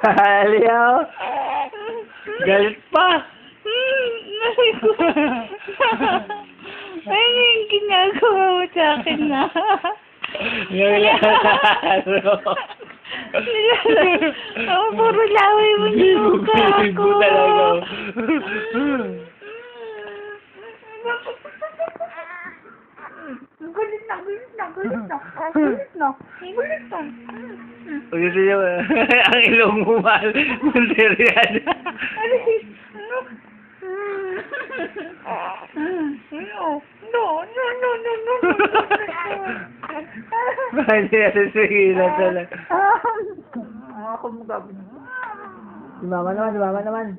Aliyaw. Galit pa. Ay, yung ginagawa mo sa akin na. Nilalaro. Oo, puro laway mo yung mukha ko. Talaga. Gulit na, gulit na, gulit na. Gulit na, gulit na. Gusto niyo, ang ilong mo, mahal. Munterian. Hindi natin sigilan talaga. Ako mo gabi. Si mama naman.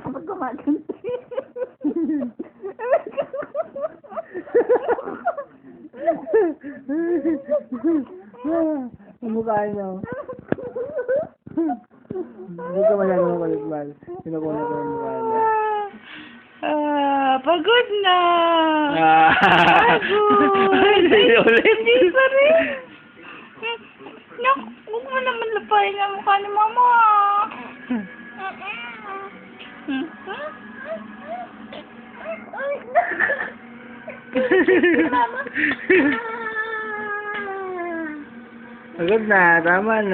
Kapag gumaganti. Ang mukha niyo. Hindi ko masyadong makulit, Sinukunan ko yung mukha niya. Pagod na. Pagod. Hindi ulit. Hindi pa rin. Nak, huwag mo naman lapayin ang mukha ni mama. Pagod na, tama na.